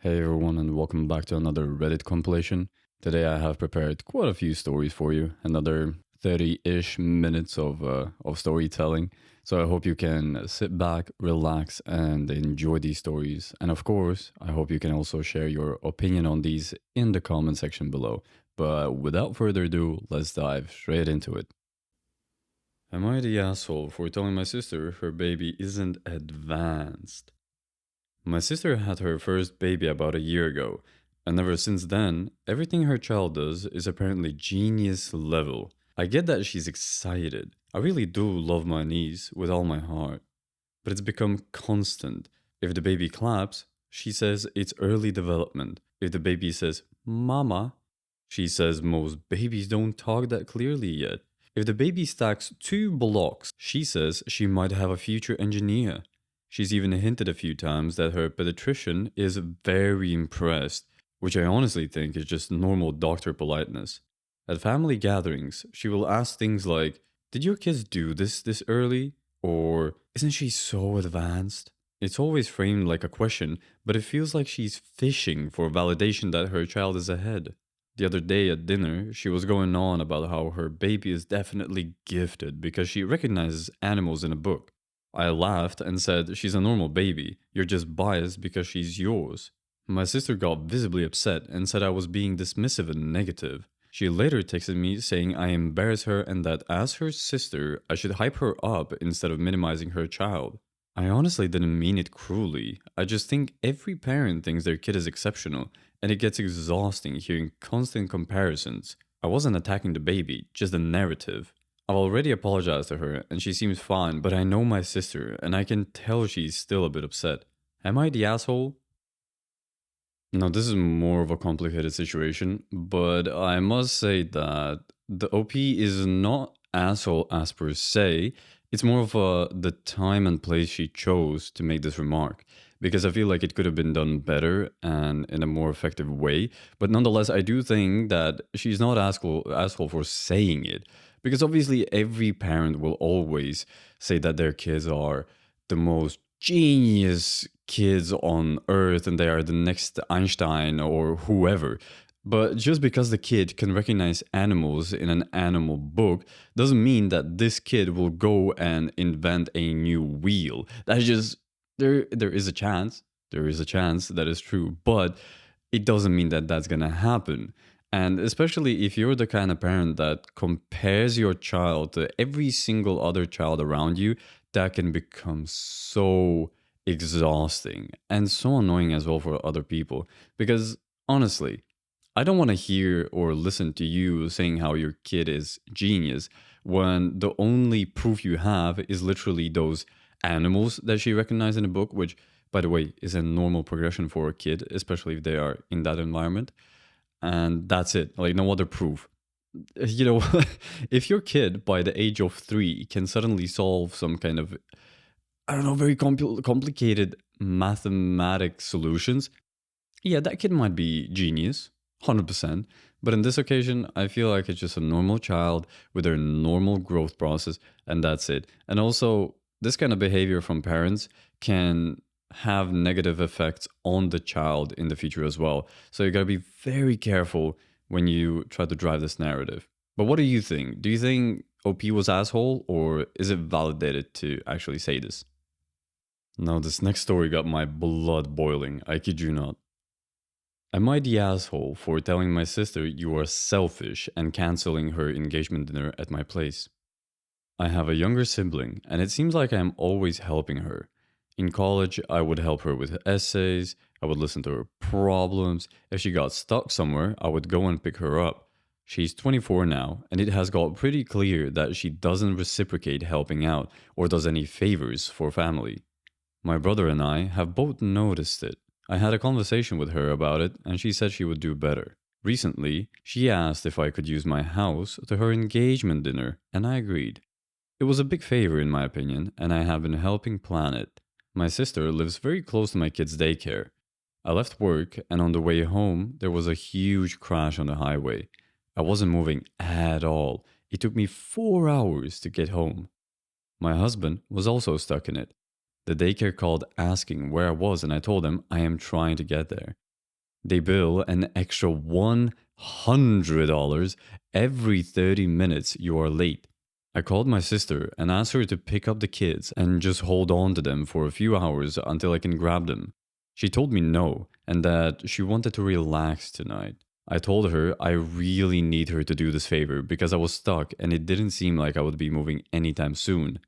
Hey everyone, and welcome back to another Reddit compilation. Today I have prepared quite a few stories for you, another 30-ish minutes of storytelling. So I hope you can sit back, relax, and enjoy these stories. And of course, I hope you can also share your opinion on these in the comment section below. But without further ado, let's dive straight into it. Am I the asshole for telling my sister her baby isn't advanced? My sister had her first baby about a year ago, and ever since then, everything her child does is apparently genius level. I get that she's excited. I really do love my niece with all my heart. But it's become constant. If the baby claps, she says it's early development. If the baby says, Mama, she says most babies don't talk that clearly yet. If the baby stacks 2 blocks, she says she might have a future engineer. She's even hinted a few times that her pediatrician is very impressed, which I honestly think is just normal doctor politeness. At family gatherings, she will ask things like, Did your kids do this early? Or, Isn't she so advanced? It's always framed like a question, but it feels like she's fishing for validation that her child is ahead. The other day at dinner, she was going on about how her baby is definitely gifted because she recognizes animals in a book. I laughed and said, She's a normal baby. You're just biased because she's yours. My sister got visibly upset and said I was being dismissive and negative. She later texted me saying I embarrass her and that as her sister, I should hype her up instead of minimizing her child. I honestly didn't mean it cruelly. I just think every parent thinks their kid is exceptional, and it gets exhausting hearing constant comparisons. I wasn't attacking the baby, just the narrative. I've already apologized to her, and she seems fine, but I know my sister, and I can tell she's still a bit upset. Am I the asshole? Now, this is more of a complicated situation, but I must say that the OP is not asshole as per se. It's more of the time and place she chose to make this remark, because I feel like it could have been done better and in a more effective way. But nonetheless, I do think that she's not asshole for saying it, because obviously every parent will always say that their kids are the most genius kids on earth and they are the next Einstein or whoever. But just because the kid can recognize animals in an animal book doesn't mean that this kid will go and invent a new wheel. That's just there is a chance. There is a chance that is true, but it doesn't mean that that's going to happen. And especially if you're the kind of parent that compares your child to every single other child around you, that can become so exhausting and so annoying as well for other people. Because honestly, I don't want to hear or listen to you saying how your kid is genius when the only proof you have is literally those animals that she recognized in a book, which, by the way, is a normal progression for a kid, especially if they are in that environment. And that's it, like no other proof. You know, if your kid by the age of 3 can suddenly solve some kind of, I don't know, very complicated mathematic solutions, yeah, that kid might be genius, 100%. But in this occasion, I feel like it's just a normal child with their normal growth process, and that's it. And also, this kind of behavior from parents can have negative effects on the child in the future as well. So you gotta be very careful when you try to drive this narrative. But what do you think? Do you think OP was asshole, or is it validated to actually say this? Now, this next story got my blood boiling. I kid you not. Am I the asshole for telling my sister you are selfish and canceling her engagement dinner at my place? I have a younger sibling, and it seems like I am always helping her. In college, I would help her with essays, I would listen to her problems. If she got stuck somewhere, I would go and pick her up. She's 24 now, and it has got pretty clear that she doesn't reciprocate helping out or does any favors for family. My brother and I have both noticed it. I had a conversation with her about it, and she said she would do better. Recently, she asked if I could use my house to her engagement dinner, and I agreed. It was a big favor, in my opinion, and I have been helping plan it. My sister lives very close to my kids' daycare. I left work, and on the way home, there was a huge crash on the highway. I wasn't moving at all. It took me 4 hours to get home. My husband was also stuck in it. The daycare called asking where I was, and I told them I am trying to get there. They bill an extra $100 every 30 minutes you are late. I called my sister and asked her to pick up the kids and just hold on to them for a few hours until I can grab them. She told me no and that she wanted to relax tonight. I told her I really need her to do this favor because I was stuck and it didn't seem like I would be moving anytime soon.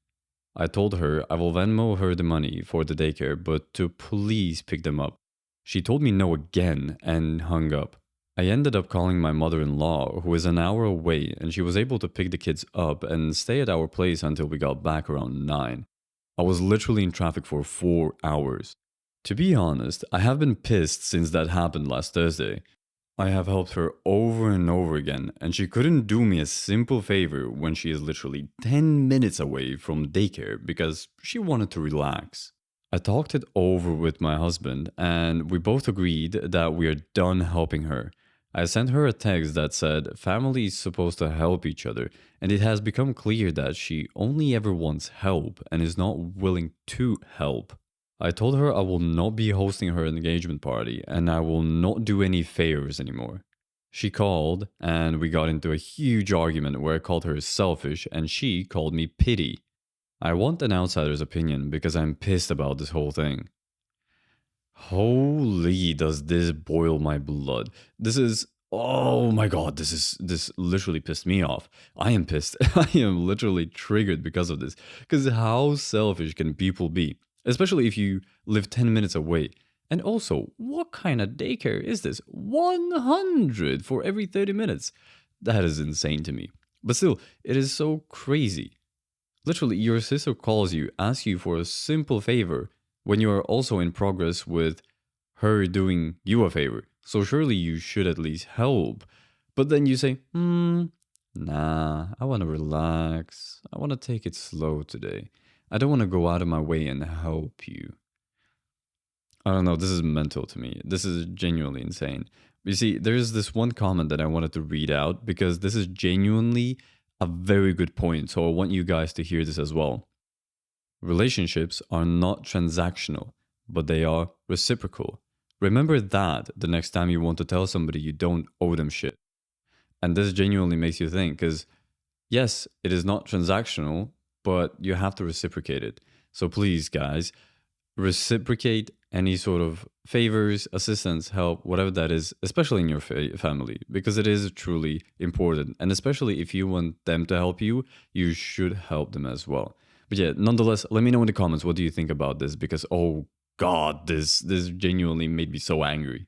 I told her I will Venmo her the money for the daycare, but to please pick them up. She told me no again and hung up. I ended up calling my mother in law, who is an hour away, and she was able to pick the kids up and stay at our place until we got back around 9. I was literally in traffic for 4 hours. To be honest, I have been pissed since that happened last Thursday. I have helped her over and over again, and she couldn't do me a simple favor when she is literally 10 minutes away from daycare because she wanted to relax. I talked it over with my husband, and we both agreed that we are done helping her. I sent her a text that said family is supposed to help each other, and it has become clear that she only ever wants help and is not willing to help. I told her I will not be hosting her engagement party and I will not do any favors anymore. She called and we got into a huge argument where I called her selfish and she called me pity. I want an outsider's opinion because I'm pissed about this whole thing. Holy, does this boil my blood. This is Oh my god, this literally pissed me off. I am pissed. I am literally triggered because of this. Cuz how selfish can people be? Especially if you live 10 minutes away. And also, what kind of daycare is this? 100 for every 30 minutes. That is insane to me. But still, it is so crazy. Literally, your sister calls you, asks you for a simple favor when you are also in progress with her doing you a favor. So surely you should at least help. But then you say, nah, I want to relax. I want to take it slow today. I don't want to go out of my way and help you. I don't know, this is mental to me. This is genuinely insane. You see, there's this one comment that I wanted to read out because this is genuinely a very good point. So I want you guys to hear this as well. Relationships are not transactional, but they are reciprocal. Remember that the next time you want to tell somebody you don't owe them shit. And this genuinely makes you think because, yes, it is not transactional, but you have to reciprocate it. So please, guys, reciprocate any sort of favors, assistance, help, whatever that is, especially in your family, because it is truly important. And especially if you want them to help you, you should help them as well. But yeah, nonetheless, let me know in the comments what do you think about this, because oh god, this genuinely made me so angry.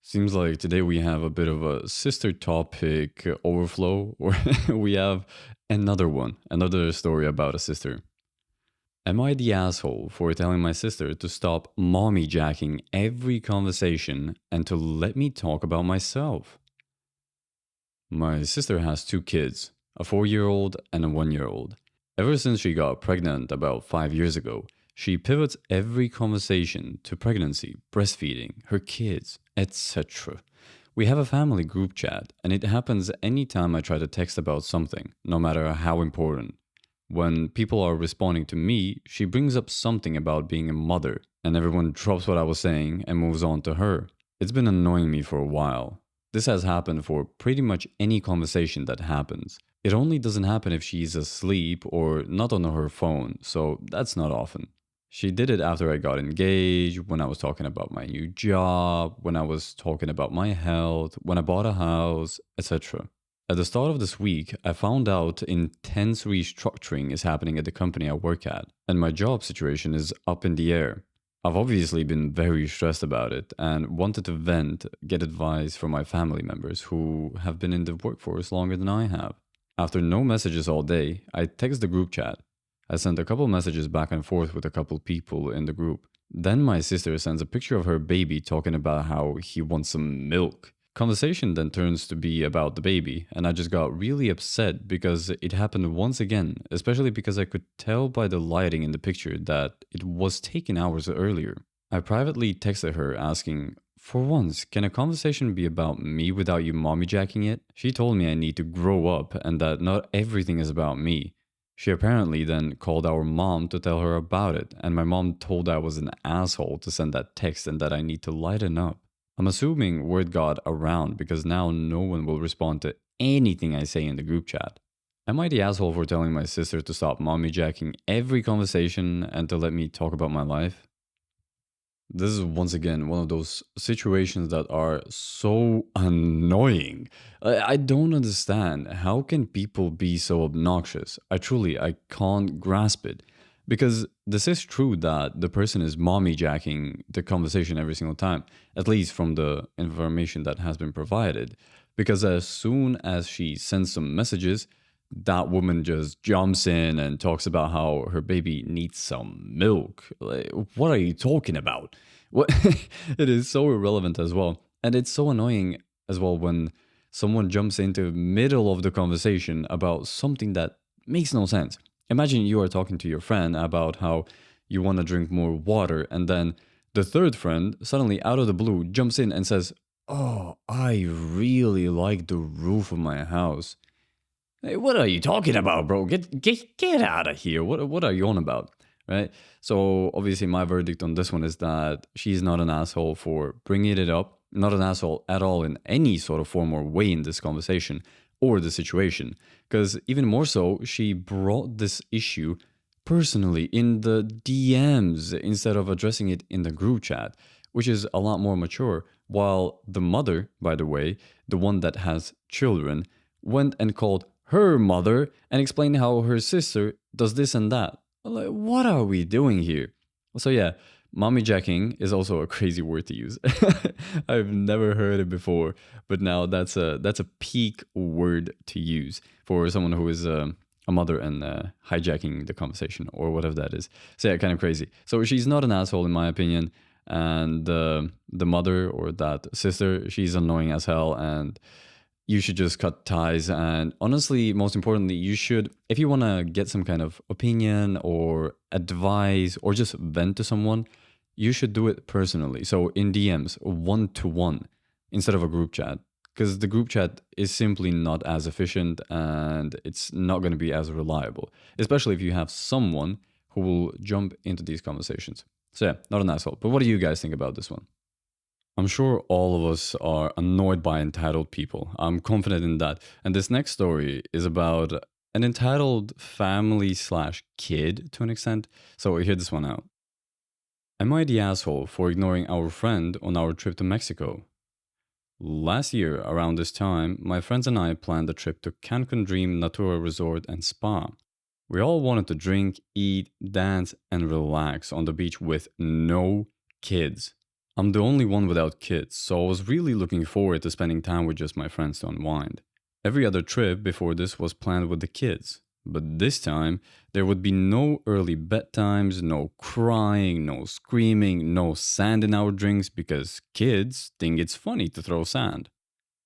Seems like today we have a bit of a sister topic overflow, or we have another one, another story about a sister. Am I the asshole for telling my sister to stop mommy jacking every conversation and to let me talk about myself? My sister has 2 kids, a 4-year-old and a 1-year-old. Ever since she got pregnant about 5 years ago, she pivots every conversation to pregnancy, breastfeeding, her kids, etc. We have a family group chat, and it happens anytime I try to text about something, no matter how important. When people are responding to me, she brings up something about being a mother, and everyone drops what I was saying and moves on to her. It's been annoying me for a while. This has happened for pretty much any conversation that happens. It only doesn't happen if she's asleep or not on her phone, so that's not often. She did it after I got engaged, when I was talking about my new job, when I was talking about my health, when I bought a house, etc. At the start of this week, I found out intense restructuring is happening at the company I work at, and my job situation is up in the air. I've obviously been very stressed about it and wanted to vent, get advice from my family members who have been in the workforce longer than I have. After no messages all day, I text the group chat. I sent a couple messages back and forth with a couple people in the group. Then my sister sends a picture of her baby talking about how he wants some milk. Conversation then turns to be about the baby, and I just got really upset because it happened once again, especially because I could tell by the lighting in the picture that it was taken hours earlier. I privately texted her asking, for once, can a conversation be about me without you mommy jacking it? She told me I need to grow up and that not everything is about me. She apparently then called our mom to tell her about it, and my mom told I was an asshole to send that text and that I need to lighten up. I'm assuming word got around because now no one will respond to anything I say in the group chat. Am I the asshole for telling my sister to stop mommy jacking every conversation and to let me talk about my life? This is once again one of those situations that are so annoying. I don't understand. How can people be so obnoxious? I can't grasp it. Because this is true that the person is mommy jacking the conversation every single time, at least from the information that has been provided. Because as soon as she sends some messages, that woman just jumps in and talks about how her baby needs some milk. Like, what are you talking about? What it is so irrelevant as well. And it's so annoying as well when someone jumps into the middle of the conversation about something that makes no sense. Imagine you are talking to your friend about how you want to drink more water, and then the third friend suddenly out of the blue jumps in and says, "Oh, I really like the roof of my house." Hey, what are you talking about, bro? Get out of here. What are you on about? Right? So obviously my verdict on this one is that she's not an asshole for bringing it up, not an asshole at all in any sort of form or way in this conversation or the situation. Because even more so, she brought this issue personally in the DMs instead of addressing it in the group chat, which is a lot more mature. While the mother, by the way, the one that has children, went and called her mother and explained how her sister does this and that. Like, what are we doing here? So yeah, mommy jacking is also a crazy word to use. I've never heard it before, but now that's a peak word to use for someone who is a mother and hijacking the conversation or whatever that is. So yeah, kind of crazy. So she's not an asshole in my opinion, and the mother or that sister, she's annoying as hell, and you should just cut ties. And honestly, most importantly, you should, if you want to get some kind of opinion or advice or just vent to someone, you should do it personally. So in DMs, one to one, instead of a group chat. Because the group chat is simply not as efficient and it's not going to be as reliable, especially if you have someone who will jump into these conversations. So, yeah, not an asshole. But what do you guys think about this one? I'm sure all of us are annoyed by entitled people. I'm confident in that. And this next story is about an entitled family slash kid to an extent. So hear this one out. Am I the asshole for ignoring our friend on our trip to Mexico? Last year, around this time, my friends and I planned a trip to Cancun Dream Natura Resort and Spa. We all wanted to drink, eat, dance, and relax on the beach with no kids. I'm the only one without kids, so I was really looking forward to spending time with just my friends to unwind. Every other trip before this was planned with the kids, but this time there would be no early bedtimes, no crying, no screaming, no sand in our drinks because kids think it's funny to throw sand.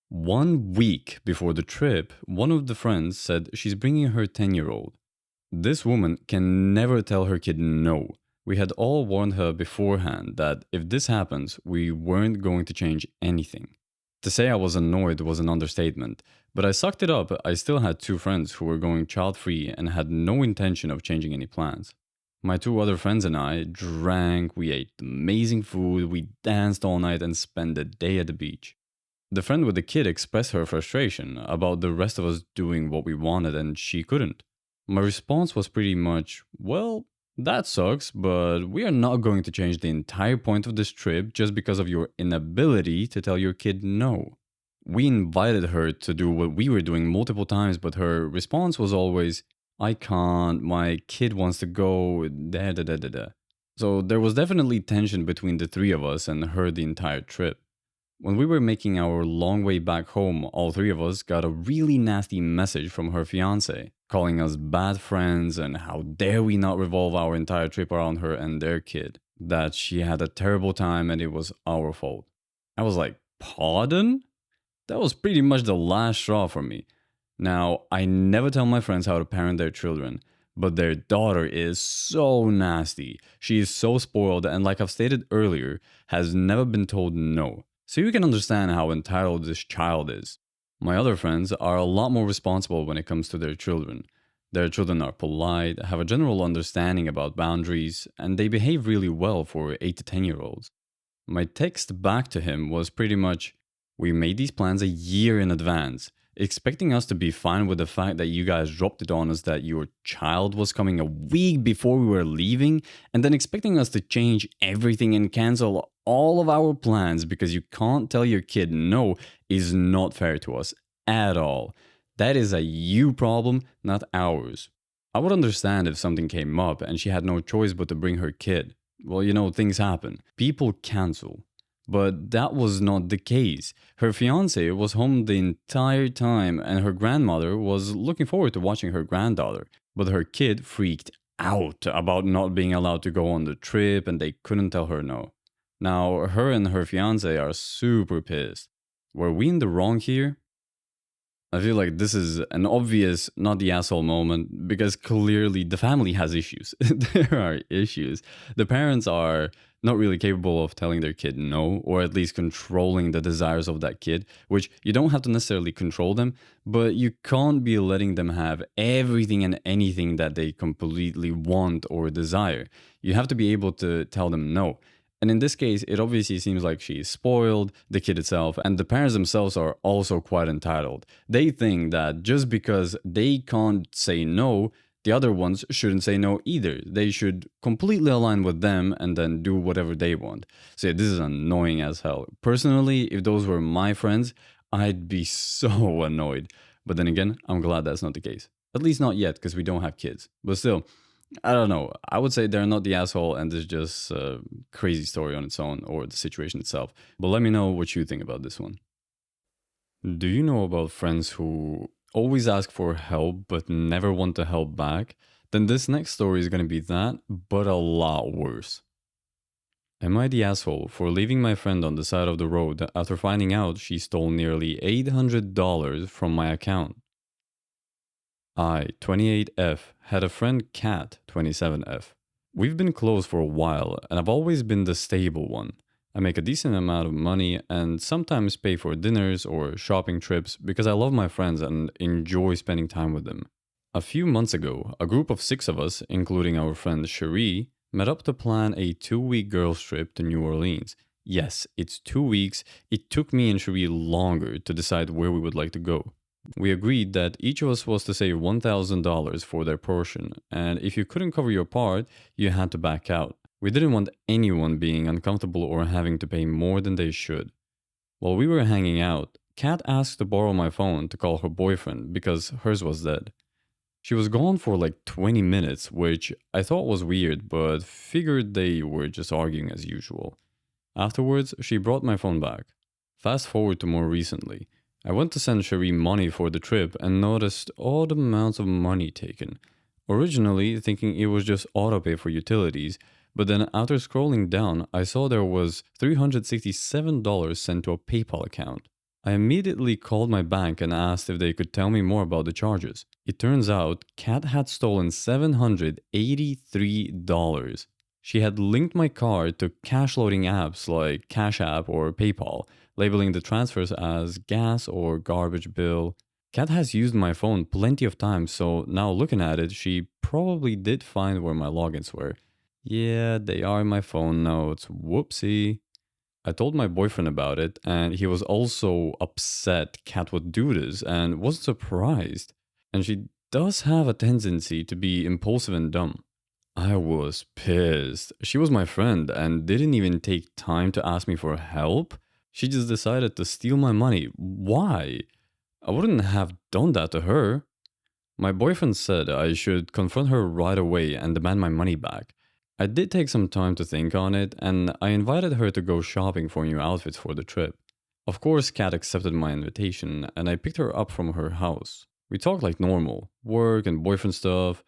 1 week before the trip, one of the friends said she's bringing her 10-year-old. This woman can never tell her kid no. We had all warned her beforehand that if this happens, we weren't going to change anything. To say I was annoyed was an understatement, but I sucked it up. I still had two friends who were going child free and had no intention of changing any plans. My two other friends and I drank, we ate amazing food, we danced all night and spent the day at the beach. The friend with the kid expressed her frustration about the rest of us doing what we wanted and she couldn't. My response was pretty much, well, that sucks, but we are not going to change the entire point of this trip just because of your inability to tell your kid no. We invited her to do what we were doing multiple times, but her response was always, I can't, my kid wants to go, da da da da da. So there was definitely tension between the three of us and her the entire trip. When we were making our long way back home, all three of us got a really nasty message from her fiance, calling us bad friends and how dare we not revolve our entire trip around her and their kid. That she had a terrible time and it was our fault. I was like, pardon? That was pretty much the last straw for me. Now, I never tell my friends how to parent their children, but their daughter is so nasty. She is so spoiled and, like I've stated earlier, has never been told no. So you can understand how entitled this child is. My other friends are a lot more responsible when it comes to their children. Their children are polite, have a general understanding about boundaries, and they behave really well for 8 to 10-year-olds. My text back to him was pretty much, "We made these plans a year in advance, expecting us to be fine with the fact that you guys dropped it on us that your child was coming a week before we were leaving, and then expecting us to change everything and cancel all of our plans because you can't tell your kid no is not fair to us at all. That is a you problem, not ours." I would understand if something came up and she had no choice but to bring her kid. Well, things happen. People cancel. But that was not the case. Her fiance was home the entire time and her grandmother was looking forward to watching her granddaughter. But her kid freaked out about not being allowed to go on the trip and they couldn't tell her no. Now, her and her fiance are super pissed. Were we in the wrong here? I feel like this is an obvious not the asshole moment because clearly the family has issues. There are issues. The parents are not really capable of telling their kid no, or at least controlling the desires of that kid, which you don't have to necessarily control them, but you can't be letting them have everything and anything that they completely want or desire. You have to be able to tell them no. And in this case, it obviously seems like she's spoiled, the kid itself, and the parents themselves are also quite entitled. They think that just because they can't say no, the other ones shouldn't say no either. They should completely align with them and then do whatever they want. So yeah, this is annoying as hell. Personally, if those were my friends, I'd be so annoyed. But then again, I'm glad that's not the case. At least not yet, because we don't have kids. But still, I don't know. I would say they're not the asshole, and this is just a crazy story on its own, or the situation itself. But let me know what you think about this one. Do you know about friends who always ask for help but never want to help back? Then this next story is going to be that, but a lot worse. Am I the asshole for leaving my friend on the side of the road after finding out she stole nearly $800 from my account? I, 28F, had a friend Kat, 27F. We've been close for a while, and I've always been the stable one. I make a decent amount of money and sometimes pay for dinners or shopping trips because I love my friends and enjoy spending time with them. A few months ago, a group of 6 of us, including our friend Cherie, met up to plan a 2-week girls' trip to New Orleans. Yes, it's 2 weeks. It took me and Cherie longer to decide where we would like to go. We agreed that each of us was to save $1,000 for their portion, and if you couldn't cover your part, you had to back out. We didn't want anyone being uncomfortable or having to pay more than they should. While we were hanging out, Kat asked to borrow my phone to call her boyfriend because hers was dead. She was gone for like 20 minutes, which I thought was weird, but figured they were just arguing as usual. Afterwards, she brought my phone back. Fast forward to more recently. I went to send Cherie money for the trip and noticed odd amounts of money taken. Originally thinking it was just autopay for utilities, but then after scrolling down, I saw there was $367 sent to a PayPal account. I immediately called my bank and asked if they could tell me more about the charges. It turns out Kat had stolen $783. She had linked my card to cash loading apps like Cash App or PayPal, labeling the transfers as gas or garbage bill. Kat has used my phone plenty of times, so now looking at it, she probably did find where my logins were. Yeah, they are in my phone notes. Whoopsie. I told my boyfriend about it, and he was also upset Kat would do this and wasn't surprised. And she does have a tendency to be impulsive and dumb. I was pissed. She was my friend and didn't even take time to ask me for help. She just decided to steal my money. Why? I wouldn't have done that to her. My boyfriend said I should confront her right away and demand my money back. I did take some time to think on it, and I invited her to go shopping for new outfits for the trip. Of course, Kat accepted my invitation, and I picked her up from her house. We talked like normal, work and boyfriend stuff.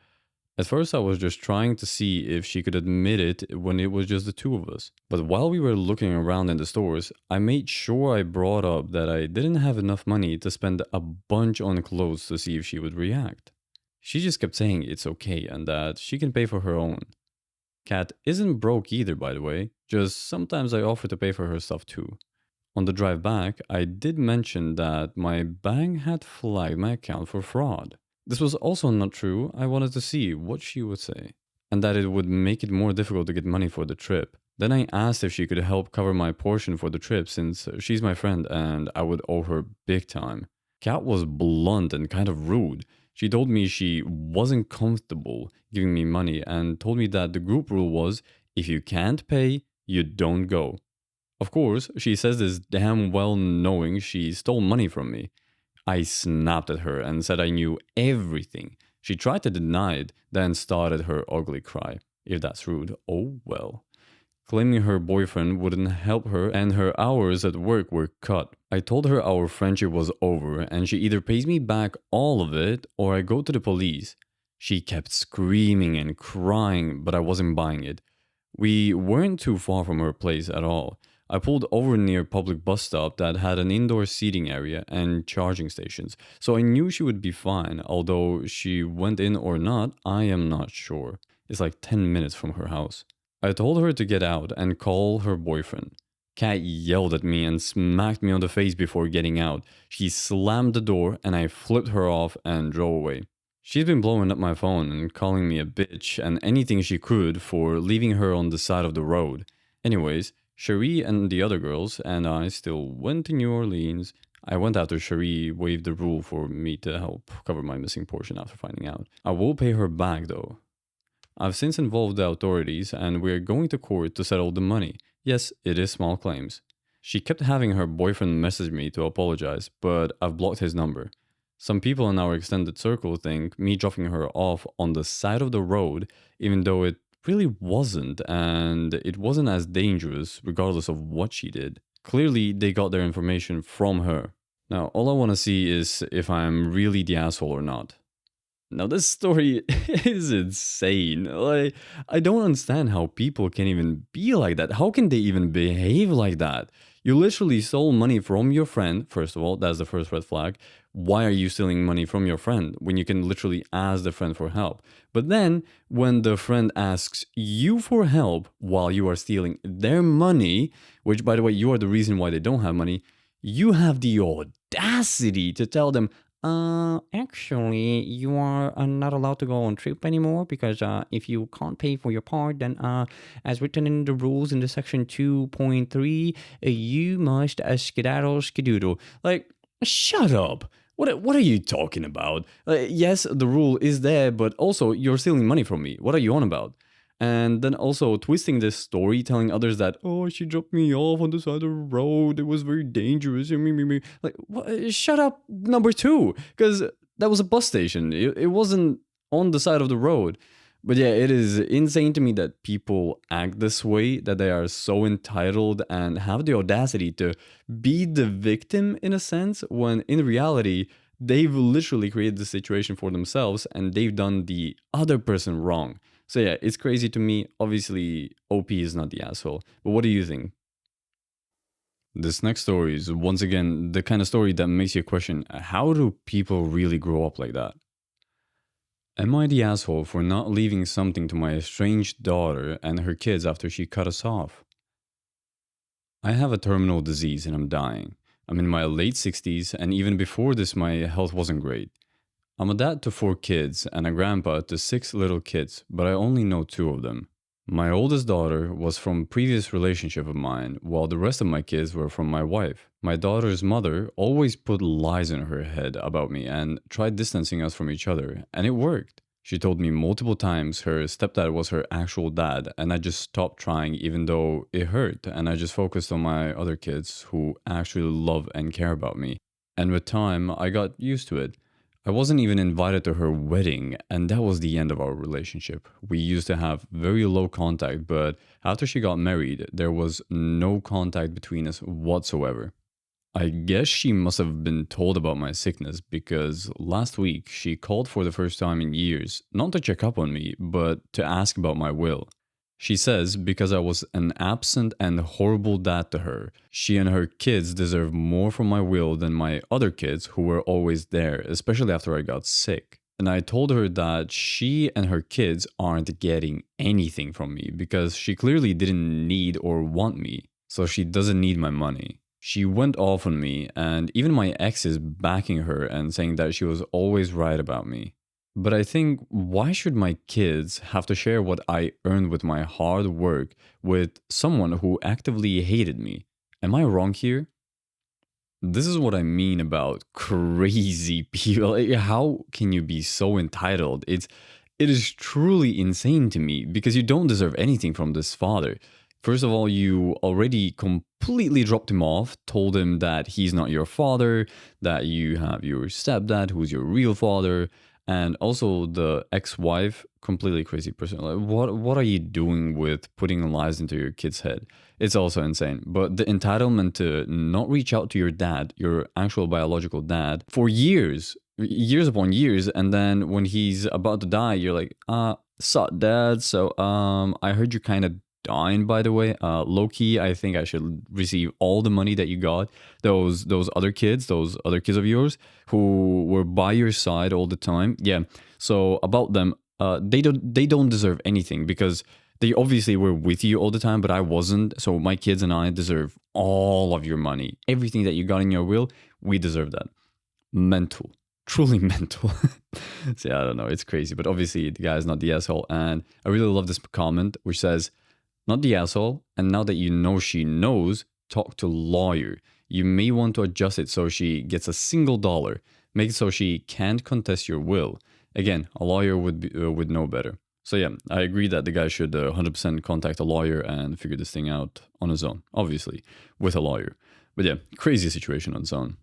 At first, I was just trying to see if she could admit it when it was just the two of us. But while we were looking around in the stores, I made sure I brought up that I didn't have enough money to spend a bunch on clothes to see if she would react. She just kept saying it's okay and that she can pay for her own. Kat isn't broke either, by the way, just sometimes I offer to pay for her stuff too. On the drive back, I did mention that my bank had flagged my account for fraud. This was also not true. I wanted to see what she would say, and that it would make it more difficult to get money for the trip. Then I asked if she could help cover my portion for the trip since she's my friend and I would owe her big time. Kat was blunt and kind of rude. She told me she wasn't comfortable giving me money and told me that the group rule was if you can't pay, you don't go. Of course, she says this damn well knowing she stole money from me. I snapped at her and said I knew everything. She tried to deny it, then started her ugly cry. If that's rude, oh well. Claiming her boyfriend wouldn't help her and her hours at work were cut. I told her our friendship was over and she either pays me back all of it or I go to the police. She kept screaming and crying, but I wasn't buying it. We weren't too far from her place at all. I pulled over near a public bus stop that had an indoor seating area and charging stations, so I knew she would be fine, although she went in or not, I am not sure. It's like 10 minutes from her house. I told her to get out and call her boyfriend. Kat yelled at me and smacked me on the face before getting out. She slammed the door and I flipped her off and drove away. She's been blowing up my phone and calling me a bitch and anything she could for leaving her on the side of the road. Anyways, Cherie and the other girls and I still went to New Orleans. I went after Cherie waived the rule for me to help cover my missing portion after finding out. I will pay her back though. I've since involved the authorities and we're going to court to settle the money. Yes, it is small claims. She kept having her boyfriend message me to apologize, but I've blocked his number. Some people in our extended circle think me dropping her off on the side of the road, even though it really wasn't, and it wasn't as dangerous regardless of what she did. Clearly, they got their information from her. Now, all I want to see is if I'm really the asshole or not. Now, this story is insane. Like, I don't understand how people can even be like that. How can they even behave like that? You literally stole money from your friend. First of all, that's the first red flag. Why are you stealing money from your friend when you can literally ask the friend for help? But then, when the friend asks you for help while you are stealing their money, which by the way, you are the reason why they don't have money, you have the audacity to tell them, actually, you are not allowed to go on trip anymore because if you can't pay for your part, then as written in the rules in the section 2.3, you must skedaddle skedoodle. Like, shut up. What are you talking about? Yes, the rule is there, but also you're stealing money from me. What are you on about? And then also twisting this story, telling others that, oh, she dropped me off on the side of the road. It was very dangerous. Like, what? Shut up, number two, because that was a bus station. It wasn't on the side of the road. But yeah, it is insane to me that people act this way, that they are so entitled and have the audacity to be the victim in a sense, when in reality, they've literally created the situation for themselves and they've done the other person wrong. So yeah, it's crazy to me. Obviously, OP is not the asshole. But what do you think? This next story is once again the kind of story that makes you question how do people really grow up like that? Am I the asshole for not leaving something to my estranged daughter and her kids after she cut us off? I have a terminal disease and I'm dying. I'm in my late 60s, and even before this, my health wasn't great. I'm a dad to 4 kids and a grandpa to 6 little kids, but I only know 2 of them. My oldest daughter was from a previous relationship of mine, while the rest of my kids were from my wife. My daughter's mother always put lies in her head about me and tried distancing us from each other, and it worked. She told me multiple times her stepdad was her actual dad, and I just stopped trying even though it hurt, and I just focused on my other kids who actually love and care about me. And with time, I got used to it. I wasn't even invited to her wedding, and that was the end of our relationship. We used to have very low contact, but after she got married, there was no contact between us whatsoever. I guess she must have been told about my sickness because last week she called for the first time in years, not to check up on me, but to ask about my will. She says because I was an absent and horrible dad to her, she and her kids deserve more from my will than my other kids who were always there, especially after I got sick. And I told her that she and her kids aren't getting anything from me because she clearly didn't need or want me, so she doesn't need my money. She went off on me, and even my ex is backing her and saying that she was always right about me. But I think, why should my kids have to share what I earned with my hard work with someone who actively hated me? Am I wrong here? This is what I mean about crazy people. How can you be so entitled? It is truly insane to me because you don't deserve anything from this father. First of all, you already completely dropped him off, told him that he's not your father, that you have your stepdad who's your real father, and also the ex-wife, completely crazy person. Like, what are you doing with putting lies into your kid's head? It's also insane. But the entitlement to not reach out to your dad, your actual biological dad, for years, years upon years, and then when he's about to die, you're like, sup, dad? So, I heard you're kind of dying, by the way. Low key, I think I should receive all the money that you got. Those those other kids of yours who were by your side all the time. Yeah. So about them, they don't deserve anything because they obviously were with you all the time, but I wasn't. So my kids and I deserve all of your money. Everything that you got in your will, we deserve that. Mental. Truly mental. So yeah, I don't know. It's crazy. But obviously the guy is not the asshole. And I really love this comment which says, not the asshole, and now that you know she knows, talk to lawyer. You may want to adjust it so she gets a single dollar. Make it so she can't contest your will. Again, a lawyer would know better. So yeah, I agree that the guy should 100% contact a lawyer and figure this thing out on his own, obviously, with a lawyer. But yeah, crazy situation on its own.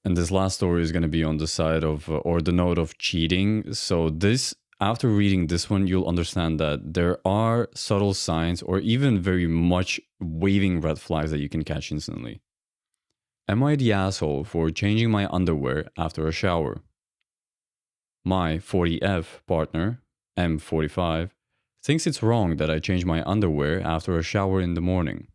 And this last story is going to be on the side of, or the note of cheating. So this, after reading this one, you'll understand that there are subtle signs or even very much waving red flags that you can catch instantly. Am I the asshole for changing my underwear after a shower? My 40F partner, M45, thinks it's wrong that I change my underwear after a shower in the morning.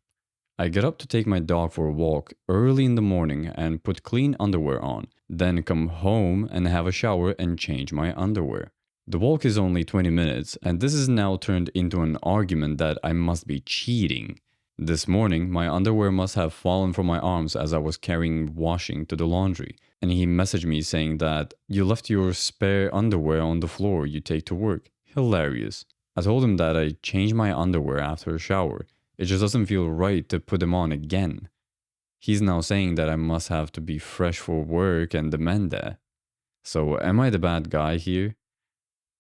I get up to take my dog for a walk early in the morning and put clean underwear on, then come home and have a shower and change my underwear. The walk is only 20 minutes, and this is now turned into an argument that I must be cheating. This morning, my underwear must have fallen from my arms as I was carrying washing to the laundry, and he messaged me saying that you left your spare underwear on the floor you take to work. Hilarious. I told him that I changed my underwear after a shower. It just doesn't feel right to put them on again. He's now saying that I must have to be fresh for work and demand that. So am I the bad guy here?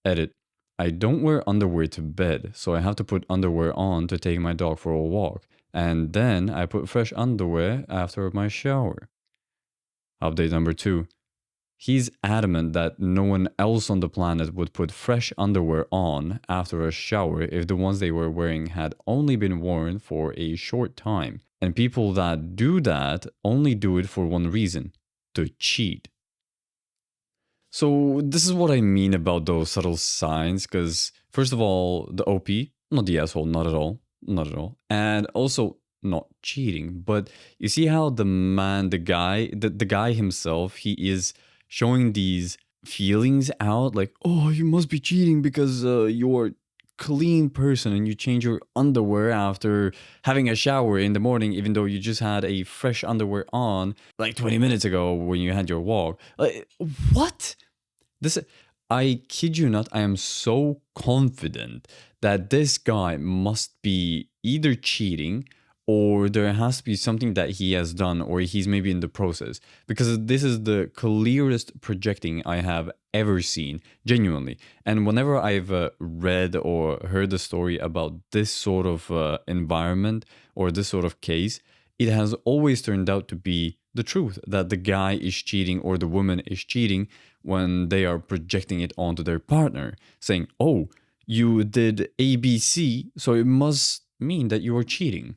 Edit. I don't wear underwear to bed, so I have to put underwear on to take my dog for a walk. And then I put fresh underwear after my shower. Update number 2. He's adamant that no one else on the planet would put fresh underwear on after a shower if the ones they were wearing had only been worn for a short time. And people that do that only do it for one reason: to cheat. So, this is what I mean about those subtle signs, because, first of all, the OP, not the asshole, not at all. Not at all. And also, not cheating. But you see how the man, the guy himself, he is showing these feelings out like, oh, you must be cheating because you're a clean person and you change your underwear after having a shower in the morning, even though you just had a fresh underwear on like 20 minutes ago when you had your walk. Like, what? This, I kid you not, I am so confident that this guy must be either cheating or there has to be something that he has done or he's maybe in the process, because this is the clearest projecting I have ever seen, genuinely. And whenever I've read or heard a story about this sort of environment or this sort of case, it has always turned out to be the truth, that the guy is cheating or the woman is cheating when they are projecting it onto their partner, saying, oh, you did ABC, so it must mean that you are cheating,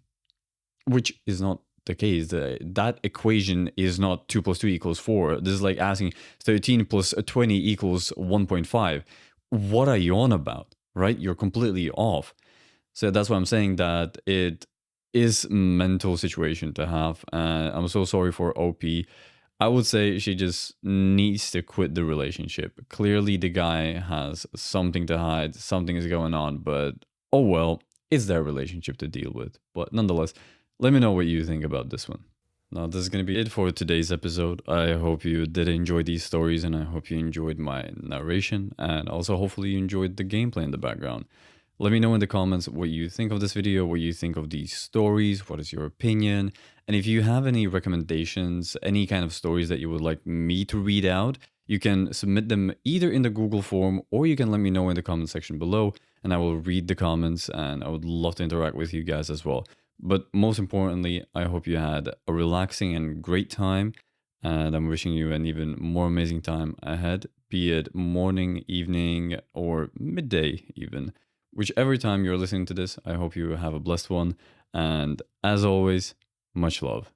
which is not the case. That equation is not 2 plus 2 equals 4. This is like asking 13 plus 20 equals 1.5. What are you on about, right? You're completely off. So that's why I'm saying that it is mental situation to have. I'm so sorry for OP. I would say she just needs to quit the relationship. Clearly, the guy has something to hide, something is going on, but oh well, it's their relationship to deal with. But nonetheless, let me know what you think about this one. Now, this is going to be it for today's episode. I hope you did enjoy these stories and I hope you enjoyed my narration and also hopefully you enjoyed the gameplay in the background. Let me know in the comments what you think of this video, what you think of these stories, what is your opinion, and if you have any recommendations, any kind of stories that you would like me to read out, you can submit them either in the Google form or you can let me know in the comment section below and I will read the comments and I would love to interact with you guys as well. But most importantly, I hope you had a relaxing and great time. And I'm wishing you an even more amazing time ahead, be it morning, evening, or midday, even. Whichever time you're listening to this, I hope you have a blessed one. And as always, much love.